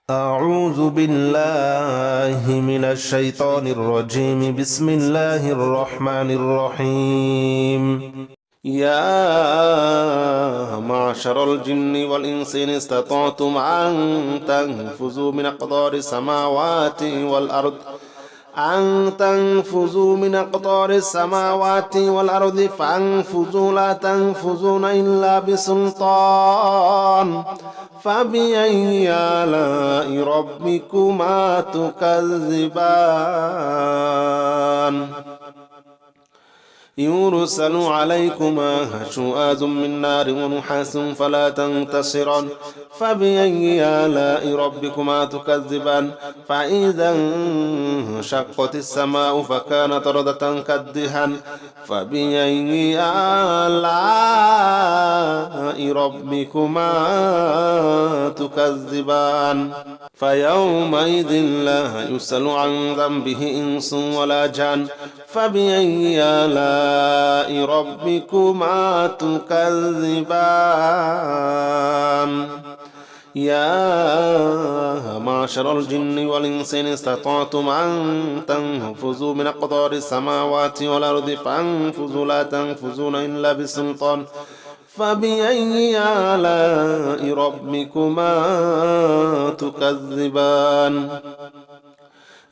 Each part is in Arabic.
أعوذ بالله من الشيطان الرجيم. بسم الله الرحمن الرحيم. يا معشر الجن والإنس إن استطعتم أن تنفذوا من أقطار السماوات والأرض فانفذوا لا تنفذون إلا بسلطان. فبأي آلاء ربكما تكذبان؟ يرسل عليكما شواظ من نار ونحاس فلا تنتصران. فبأي آلاء ربكما تكذبان؟ فإذا انشقت السماء فكانت وردة كالدهان. فبأي آلاء ربكما تكذبان؟ فيومئذ لا يسأل عن ذنبه إنس ولا جان. فبأي آلاء ربكما تكذبان؟ يا معشر الجن والإنس إن استطعتم أن تنفذوا من أقطار السماوات والأرض فانفذوا لا تنفذون إلا بسلطان. فبأي آلاء ربكما تكذبان؟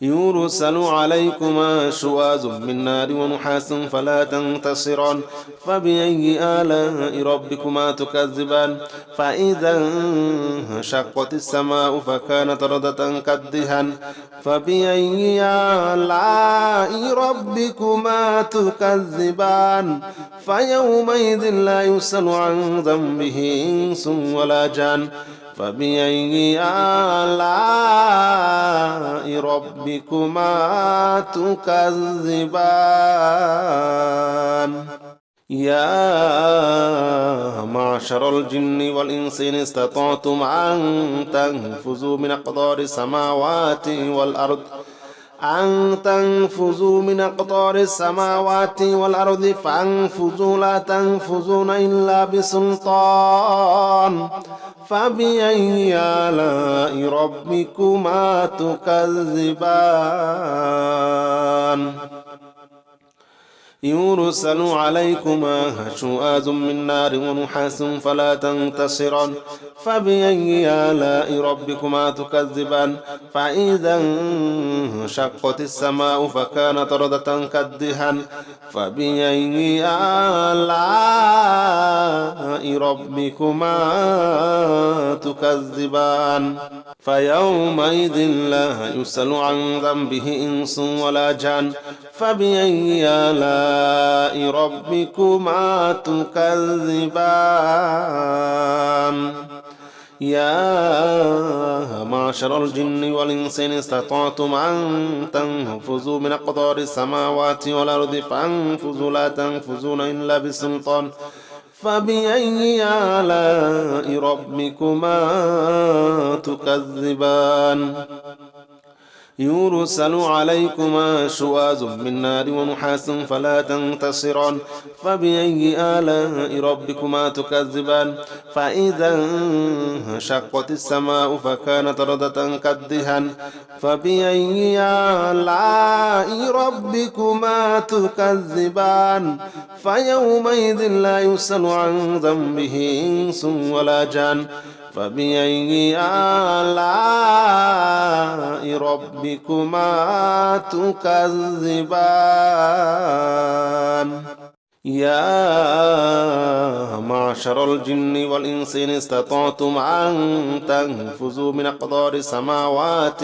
يرسل عليكما شواظ من نار ونحاس فلا تنتصران. فبأي آلاء ربكما تكذبان؟ فإذا انشقت السماء فكانت وردة كالدهان. فبأي آلاء ربكما تكذبان؟ فيومئذ لا يسأل عن ذنبه إنس ولا جان. فبأي آلاء ربكما تكذبان؟ يا معشر الجن والإنس إن استطعتم أن تنفذوا من أقطار السماوات والأرض فانفذوا لا تنفذون إلا بسلطان. فبأي آلاء ربكما تكذبان؟ يرسل عليكما شواظ من نار ونحاس فلا تنتصران. فبأي آلاء ربكما تكذبان؟ فإذا انشقت السماء فكانت وردة كالدهان. فبأي آلاء ربكما تكذبان؟ فيومئذ لا يسأل عن ذنبه إنس ولا جان. فبأي آلاء ربكما تكذبان؟ يا معشر الجن والإنس إن استطعتم أن تنفذوا من أقطار السماوات والأرض فانفذوا لا تنفذون إلا بسلطان. فبأي آلاء ربكما تكذبان؟ يرسل عليكما شواظ من نار ونحاس فلا تنتصران. فبأي آلاء ربكما تكذبان؟ فإذا انشقت السماء فكانت وردة كالدهان. فبأي آلاء ربكما تكذبان؟ فيومئذ لا يسأل عن ذنبه إنس ولا جان. فبأي آلاء ربكما تكذبان؟ يا معشر الجن والإنس إن استطعتم أن تنفذوا من أقطار السماوات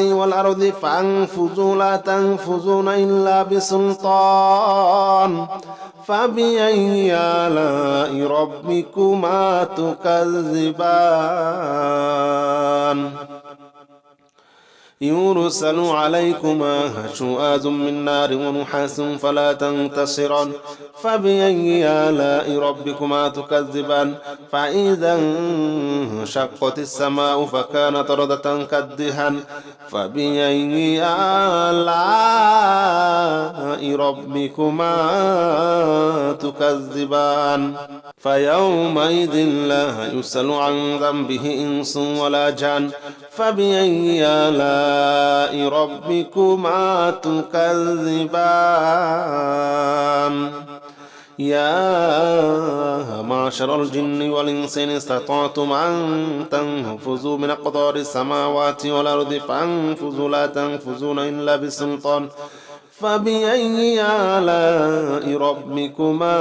والأرض فانفذوا لا تنفذون إلا بسلطان. فبأي آلاء ربكما تكذبان؟ يرسل عليكما شواذ من نار ونحاس فلا تنتصران فبأي آلاء ربكما تكذبان فإذا انشقت السماء فكانت وردة كالدهان فبأي آلاء ربكما تكذبان فيومئذ لا يسأل عن ذنبه إنس ولا جان فبأي آلاء ربكما تكذبان يا معشر الجن والإنس إن استطعتم أن تنفذوا من أقطار السماوات والأرض فانفذوا لا تنفذون إلا بسلطان فبأي آلاء ربكما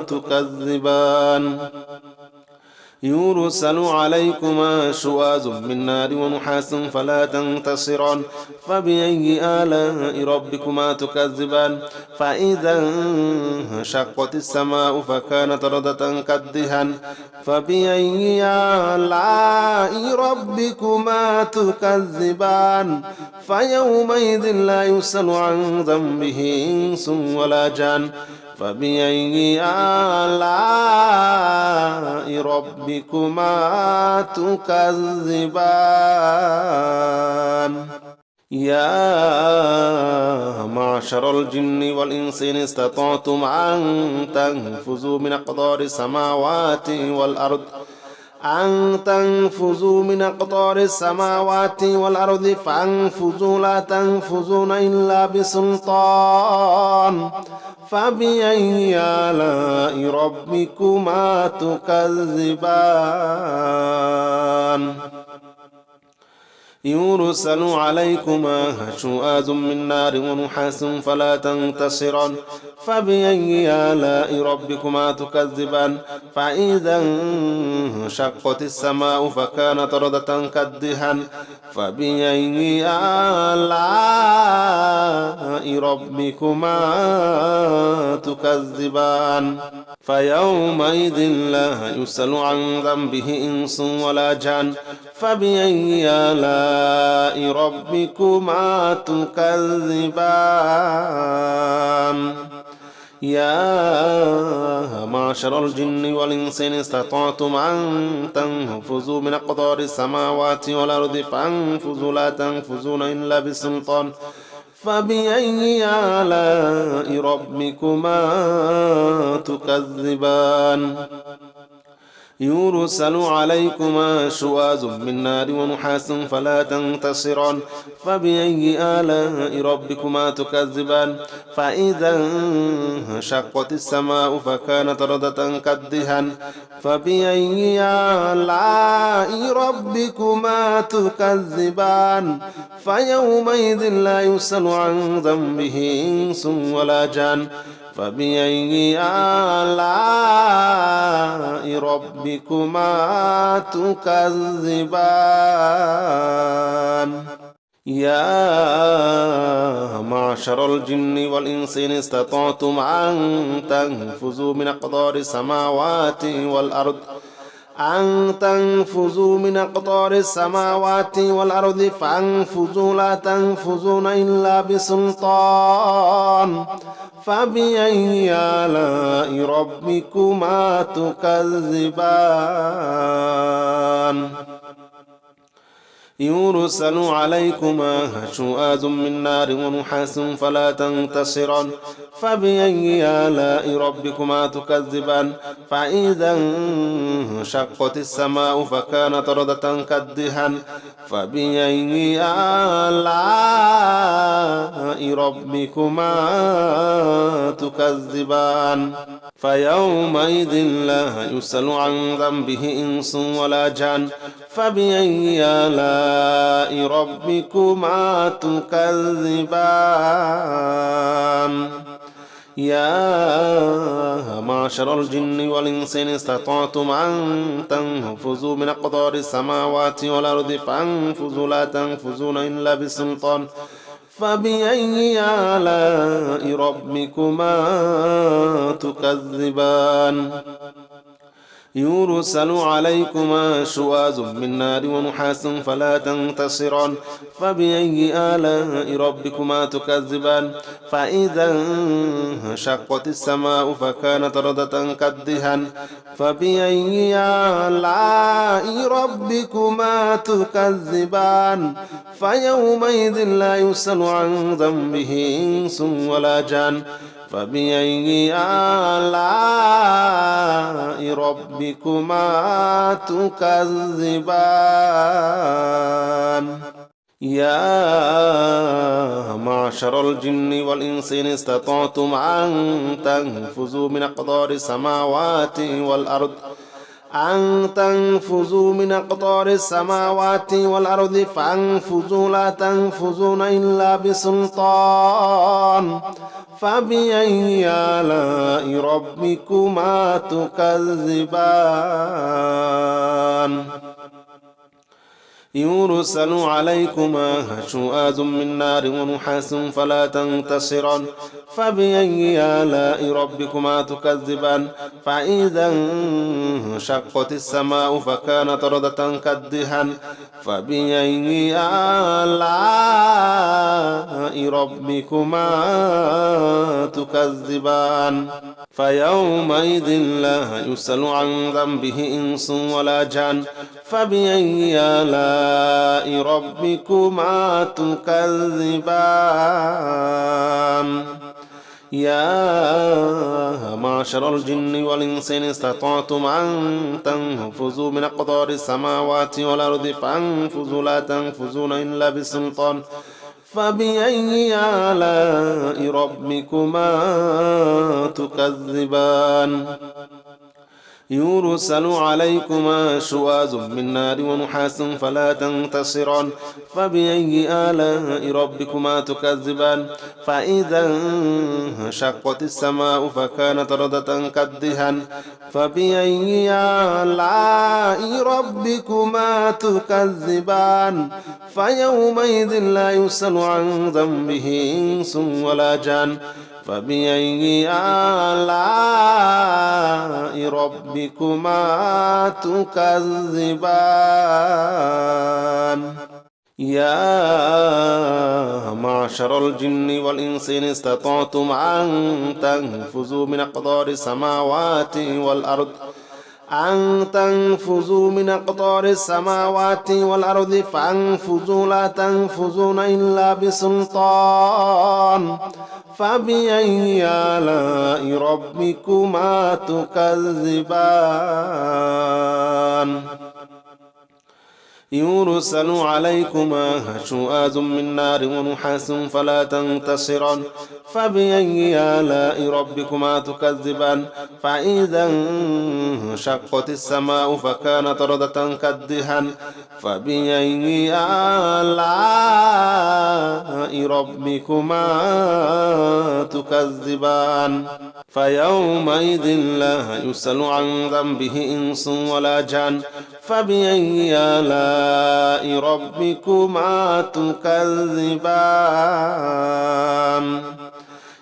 تكذبان يرسل عليكما شواذ من نار ونحاس فلا تنتصران فبأي آلاء ربكما تكذبان فإذا انشقت السماء فكانت وردة كالدهان فبأي آلاء ربكما تكذبان فيومئذ لا يسأل عن ذنبه إنس ولا جان فبأي آلاء ربكما تكذبان يا معشر الجن والإنس إن استطعتم أن تنفذوا من أقطار السماوات والأرض فانفذوا لا تنفذون إلا بسلطان فبأي آلاء ربكما تكذبان يرسل عليكما شواذ من نار ونحاس فلا تنتصران فبأي آلاء ربكما تكذبان فإذا انشقت السماء فكانت وردة كالدهان فبأي آلاء ربكما تكذبان فيومئذ لا يسأل عن ذنبه إنس ولا جان فبأي آلاء ربكما تكذبان يا معشر الجن والإنس إن استطعتم أن تنفذوا من أقطار السماوات والأرض فانفذوا لا تنفذون إلا بسلطان فبأي آلاء ربكما تكذبان يرسل عليكما شواذ من نار ونحاس فلا تنتصران فبأي آلاء ربكما تكذبان فإذا انشقت السماء فكانت وردة كالدهان فبأي آلاء ربكما تكذبان فيومئذ لا يسأل عن ذنبه إنس ولا جان فبأي آلاء ربكما تكذبان يا معشر الجن والإنس إن استطعتم أن تنفذوا من أقطار السماوات والأرض فانفذوا لا تنفذون إلا بسلطان فبأي آلاء ربكما تكذبان يرسل عليكما شواذ من نار ونحاس فلا تنتصران فبأي آلاء ربكما تكذبان فإذا انشقت السماء فكانت وردة كالدهان فبأي آلاء ربكما تكذبان فيومئذ لا يسأل عن ذنبه إنس ولا جان فبأي آلاء ربكما تكذبان يا معشر الجن والإنس إن استطعتم أن تنفذوا من أقطار السماوات والأرض فانفذوا لا تنفذون إلا بسلطان فبأي آلاء ربكما تكذبان يرسل عليكما شواظ من نار ونحاس فلا تنتصران فبأي آلاء ربكما تكذبان فإذا انشقت السماء فكانت وردة كالدهان فبأي آلاء ربكما تكذبان فيومئذ لا يسأل عن ذنبه إنس ولا جان فبأي آلاء ربكما تكذبان يا معشر الجن والإنس إن استطعتم أن تنفذوا من أقطار السماوات والأرض فانفذوا لا تنفذون إلا بسلطان فبأي آلاء ربكما تكذبان يرسل عليكما شواظ من نار ونحاس فلا تنتصران فبأي آلاء ربكما تكذبان فإذا انشقت السماء فكانت وردة كالدهان فبأي آلاء ربكما تكذبان فيومئذ لا يسأل عن ذنبه إنس ولا جان فبأي آلاء ربكما تكذبان يا معشر الجن والإنس إن استطعتم أن تنفذوا من أقطار السماوات والأرض فانفذوا لا تنفذون إلا بسلطان فبأي آلاء ربكما تكذبان يرسل عليكما شواظ من نار ونحاس فلا تنتصران فبأي آلاء ربكما تكذبان فإذا انشقت السماء فكانت وردة كالدهان فبأي آلاء ربكما تكذبان فيومئذ لا يسأل عن ذنبه إنس ولا جان فبأي آلاء ربكما تكذبان يا معشر الجن والإنس إن استطعتم أن تنفذوا من أقطار السماوات والأرض فانفذوا لا تنفذون إلا بسلطان فبأي آلاء ربكما تكذبان يرسل عليكما شواظ من نار ونحاس فلا تنتصران فبأي آلاء ربكما تكذبان فإذا انشقت السماء فكانت وردة كالدهان فبأي آلاء ربكما تكذبان فيومئذ لا يسأل عن ذنبه إنس ولا جان فبأي آلاء ربكما تكذبان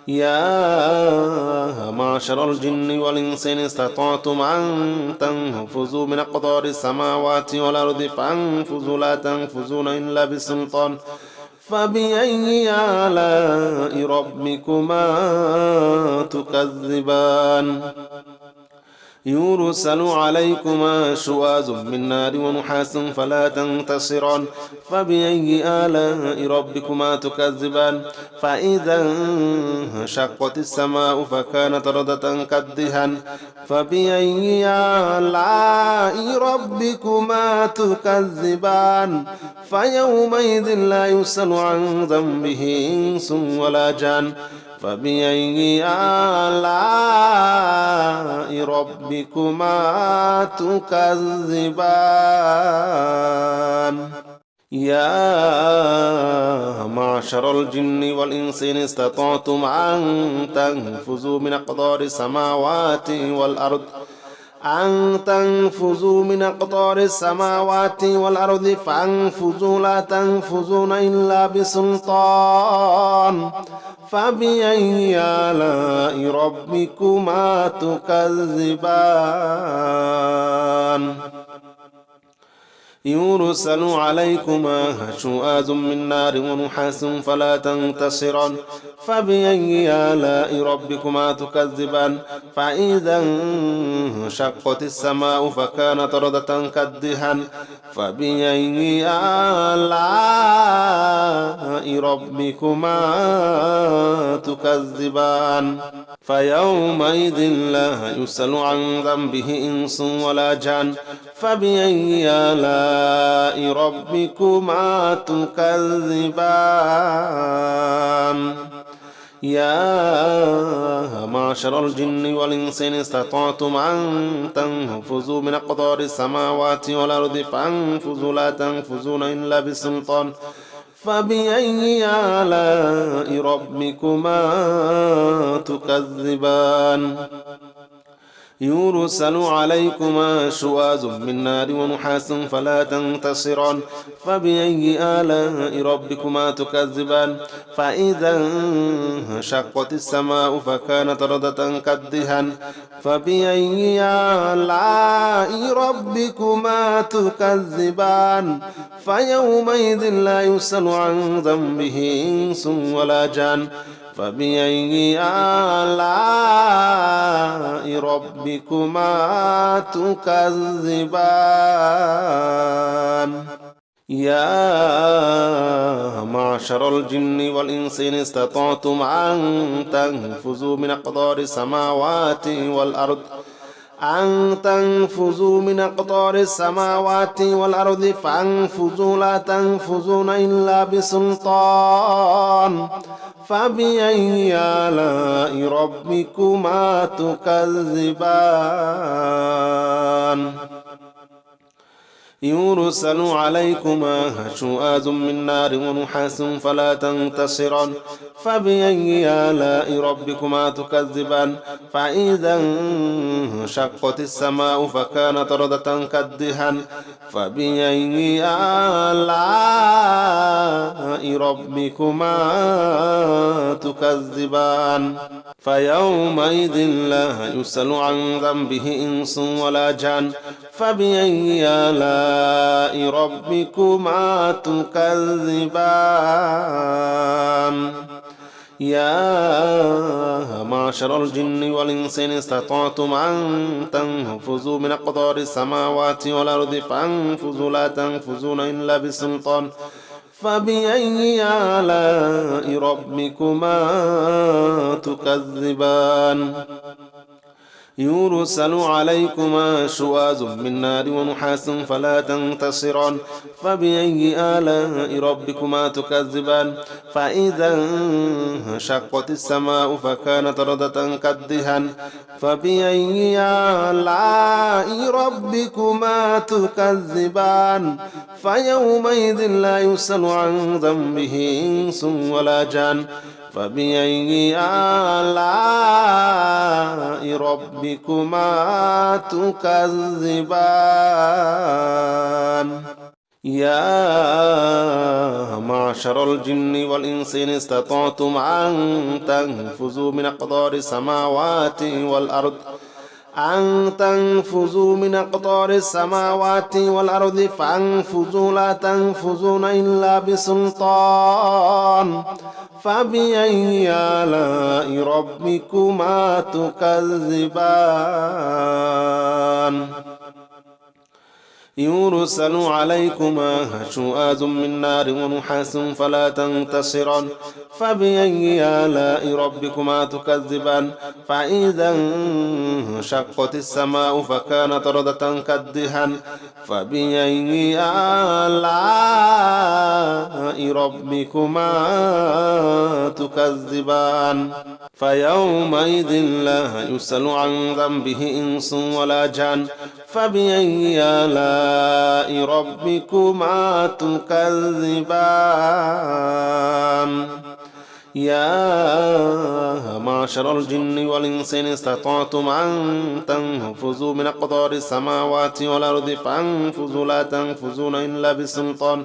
يا معشر الجن والإنس إن استطعتم أن تنفذوا من أقطار السماوات والأرض فانفذوا لا تنفذون إلا بسلطان فبأي آلاء ربكما تكذبان يرسل عليكما شواظ من نار ونحاس فلا تنتصران فبأي آلاء ربكما تكذبان فإذا انشقت السماء فكانت وردة كالدهان فبأي آلاء ربكما تكذبان فيومئذ لا يسأل عن ذنبه إنس ولا جان فبأي آلاء ربكما تكذبان يا معشر الجن والإنس إن استطعتم أن تنفذوا من أقطار السماوات والأرض فانفذوا لا تنفذون إلا بسلطان فبأي آلاء ربكما تكذبان يرسل عليكما شواظ من نار ونحاس فلا تنتصران فبأي آلاء ربكما تكذبان فإذا انشقت السماء فكانت وردة كالدهان فبأي آلاء ربكما تكذبان فيومئذ لا يسأل عن ذنبه إنس ولا جان فبأي آلاء ربكما تكذبان يا معشر الجن والإنس إن استطعتم أن تنفذوا من أقطار السماوات والأرض فانفذوا لا تنفذون إلا بسلطان فبأي آلاء ربكما تكذبان يرسل عليكما شواظ من نار ونحاس فلا تنتصران فبأي آلاء ربكما تكذبان فإذا انشقت السماء فكانت وردة كالدهان فبأي آلاء ربكما تكذبان فيومئذ لا يسأل عن ذنبه إنس ولا جان فبأي آلاء ربكما تكذبان يا معشر الجن والإنس إن استطعتم أن تنفذوا من أقطار السماوات والأرض فانفذوا لا تنفذون إلا بسلطان فبأي آلاء ربكما تكذبان يرسل عليكما شواظ من نار ونحاس فلا تنتصران فبأي آلاء ربكما تكذبان فإذا انشقت السماء فكانت وردة كالدهان فبأي آلاء ربكما تكذبان فيومئذ لا يسأل عن ذنبه إنس ولا جان فبأي آلاء ربكما تكذبان يا معشر الجن والإنس إن استطعتم أن تنفذوا من أقطار السماوات والأرض فانفذوا لا تنفذون إلا بسلطان فبأي آلاء ربكما تكذبان يرسل عليكما شواظ من نار ونحاس فلا تنتصران فبأي آلاء ربكما تكذبان فإذا انشقت السماء فكانت وردة كالدهان فبأي آلاء ربكما تكذبان فيومئذ لا يسأل عن ذنبه إنس ولا جان فبأي آلاء ربكما تكذبان يا معشر الجن والإنس إن استطعتم أن تنفذوا من أقطار السماوات والأرض فانفذوا لا تنفذون إلا بسلطان فبأي آلاء ربكما تكذبان يرسل عليكما شواظ من نار ونحاس فلا تنتصران فبأي آلاء ربكما تكذبان فإذا انشقت السماء فكانت وردة كالدهان فبأي آلاء ربكما تكذبان فيومئذ لا يسأل عن ذنبه إنس ولا جان فبأي آلاء ربكما تكذبان يا معشر الجن والإنس إن استطعتم أن تنفذوا من أقطار السماوات والأرض فانفذوا لا تنفذون إلا بسلطان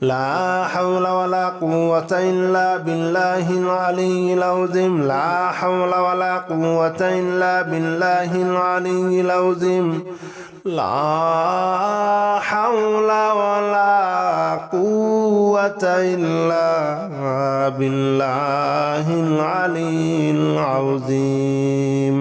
لا حول ولا قوة إلا بالله العلي العظيم لا حول ولا قوة إلا بالله العلي العظيم لا حول ولا قوة إلا بالله العلي العظيم